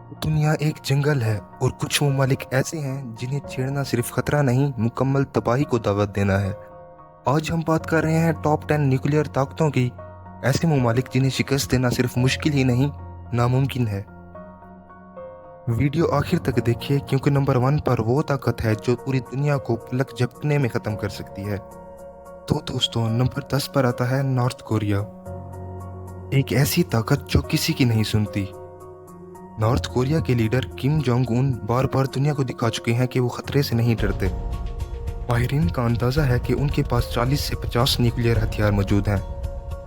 दुनिया एक जंगल है और कुछ ममालिक ऐसे हैं जिन्हें छेड़ना सिर्फ खतरा नहीं, मुकम्मल तबाही को दावत देना है। आज हम बात कर रहे हैं टॉप 10 न्यूक्लियर ताकतों की। ऐसे ममालिक जिन्हें शिकस्त देना सिर्फ मुश्किल ही नहीं, नामुमकिन है। वीडियो आखिर तक देखिए क्योंकि नंबर 1 पर वो ताकत है जो पूरी दुनिया को पलक झपकने में ख़त्म कर सकती है। तो दोस्तों, नंबर 10 पर आता है नॉर्थ कोरिया। एक ऐसी ताकत जो किसी की नहीं सुनती। नॉर्थ कोरिया के लीडर किम जोंग उन बार बार दुनिया को दिखा चुके हैं कि वो खतरे से नहीं डरते। माहिरीन का अंदाज़ा है कि उनके पास 40 से 50 न्यूक्लियर हथियार मौजूद हैं।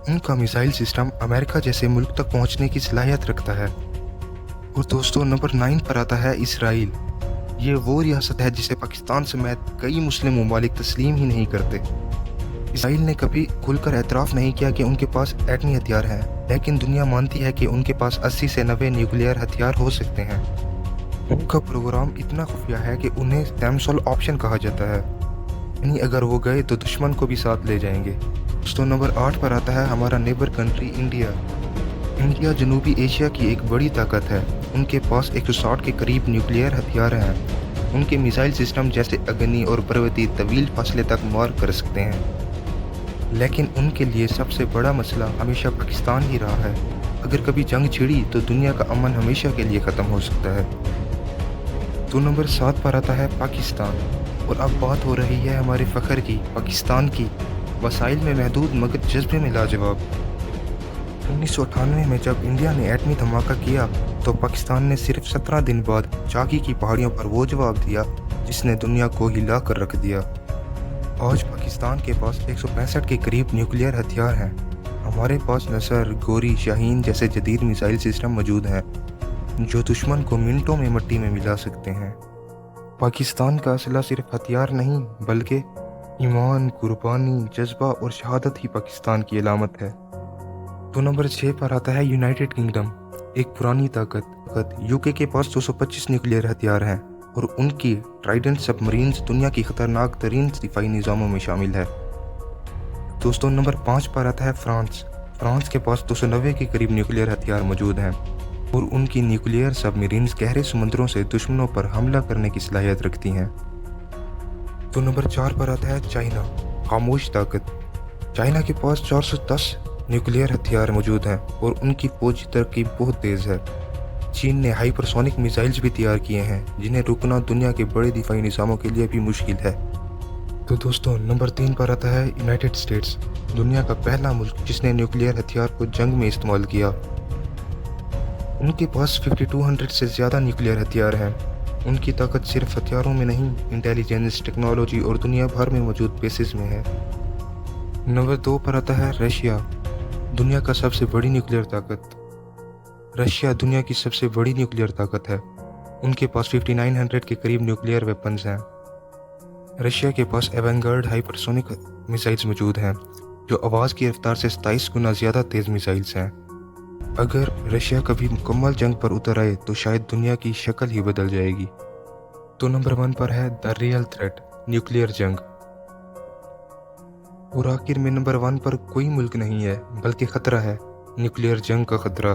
उनका मिसाइल सिस्टम अमेरिका जैसे मुल्क तक पहुंचने की सलाहियत रखता है। और दोस्तों, नंबर 9 पर आता है इसराइल। ये वो रियासत है जिसे पाकिस्तान समेत कई मुस्लिम ममालिक तस्लीम ही नहीं करते। इसराइल ने कभी खुलकर एतराफ़ नहीं किया कि उनके पास एटमी हथियार हैं, लेकिन दुनिया मानती है कि उनके पास 80 से 90 न्यूक्लियर हथियार हो सकते हैं। उनका प्रोग्राम इतना खुफिया है कि उन्हें सैमसोल ऑप्शन कहा जाता है, यानी अगर वो गए तो दुश्मन को भी साथ ले जाएंगे। दोस्तों, नंबर 8 पर आता है हमारा नेबर कंट्री इंडिया। इंडिया जनूबी एशिया की एक बड़ी ताकत है। उनके पास 160 के करीब न्यूक्लियर हथियार हैं। उनके मिसाइल सिस्टम जैसे अग्नि और पर्वती तवील फासले तक मार कर सकते हैं, लेकिन उनके लिए सबसे बड़ा मसला हमेशा पाकिस्तान ही रहा है। अगर कभी जंग छिड़ी तो दुनिया का अमन हमेशा के लिए ख़त्म हो सकता है। तो नंबर 7 पर आता है पाकिस्तान। और अब बात हो रही है हमारे फ़ख्र की, पाकिस्तान की। वसाइल में महदूद मगर जज्बे में लाजवाब। 1998 में जब इंडिया ने एटमी धमाका किया तो पाकिस्तान ने सिर्फ 17 दिन बाद चाकी की पहाड़ियों पर वो जवाब दिया जिसने दुनिया को हिला कर रख दिया। आज पाकिस्तान के पास 165 के करीब न्यूक्लियर हथियार हैं। हमारे पास नसर, गोरी, शाहीन जैसे जदीद मिसाइल सिस्टम मौजूद हैं जो दुश्मन को मिनटों में मिट्टी में मिला सकते हैं। पाकिस्तान का असला सिर्फ हथियार नहीं बल्कि ईमान, कुर्बानी, जज्बा और शहादत ही पाकिस्तान की अलामत है। तो नंबर 6 पर आता है यूनाइटेड किंगडम। एक पुरानी ताकत। यूके के पास 225 न्यूक्लियर हथियार हैं और उनकी ट्राइडेंट सबमरीन्स दुनिया की खतरनाक तरीन दिफाई निज़ामों में शामिल है। दोस्तों, नंबर 5 पर आता है फ्रांस। फ्रांस के पास 290 के करीब न्यूक्लियर हथियार मौजूद हैं और उनकी न्यूक्लियर सबमरीन्स गहरे समुद्रों से दुश्मनों पर हमला करने की सलाहियत रखती हैं। तो नंबर 4 पर आता है चाइना। खामोश ताकत। चाइना के पास 410 न्यूक्लियर हथियार मौजूद हैं और उनकी फौजी तरक्की बहुत तेज़ है। चीन ने हाइपरसोनिक मिसाइल्स भी तैयार किए हैं जिन्हें रुकना दुनिया के बड़े दिफाई निज़ामों के लिए भी मुश्किल है। तो दोस्तों, नंबर 3 पर आता है यूनाइटेड स्टेट्स। दुनिया का पहला मुल्क जिसने न्यूक्लियर हथियार को जंग में इस्तेमाल किया। उनके पास 5200 से ज़्यादा न्यूक्लियर हथियार हैं। उनकी ताकत सिर्फ हथियारों में नहीं, इंटेलिजेंस, टेक्नोलॉजी और दुनिया भर में मौजूद बेसिस में है। नंबर 2 पर आता है रशिया। दुनिया का सबसे बड़ी न्यूक्लियर ताकत। रशिया दुनिया की सबसे बड़ी न्यूक्लियर ताकत है। उनके पास 5900 के करीब न्यूक्लियर वेपन्स हैं। रशिया के पास एवेंगार्ड हाइपरसोनिक मिसाइल्स मौजूद हैं जो आवाज़ की रफ्तार से 27 गुना ज़्यादा तेज़ मिसाइल्स हैं। अगर रशिया कभी मुकम्मल जंग पर उतर आए तो शायद दुनिया की शक्ल ही बदल जाएगी। तो नंबर 1 पर है द रियल थ्रेट, न्यूक्लियर जंग। और आखिर में नंबर 1 पर कोई मुल्क नहीं है बल्कि ख़तरा है, न्यूक्लियर जंग का ख़तरा।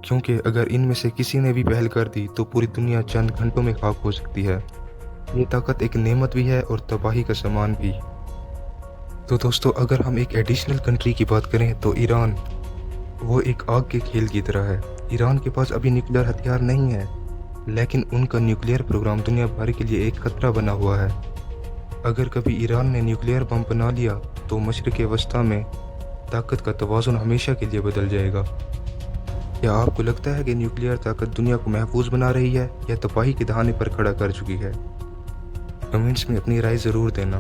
क्योंकि अगर इनमें से किसी ने भी पहल कर दी तो पूरी दुनिया चंद घंटों में खाक हो सकती है। ये ताकत एक नेमत भी है और तबाही का सामान भी। तो दोस्तों, अगर हम एक एडिशनल कंट्री की बात करें तो ईरान। वो एक आग के खेल की तरह है। ईरान के पास अभी न्यूक्लियर हथियार नहीं है, लेकिन उनका न्यूक्लियर प्रोग्राम दुनिया भर के लिए एक खतरा बना हुआ है। अगर कभी ईरान ने न्यूक्लियर बम बना लिया तो मशरिक़ वस्ता में ताकत का तवाज़ुन हमेशा के लिए बदल जाएगा। क्या आपको लगता है कि न्यूक्लियर ताकत दुनिया को महफूज बना रही है या तबाही के दहाने पर खड़ा कर चुकी है? कमेंट्स में अपनी राय ज़रूर देना।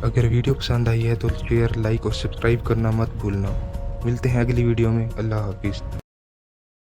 अगर वीडियो पसंद आई है तो शेयर, लाइक और सब्सक्राइब करना मत भूलना। मिलते हैं अगली वीडियो में। अल्लाह हाफिज़।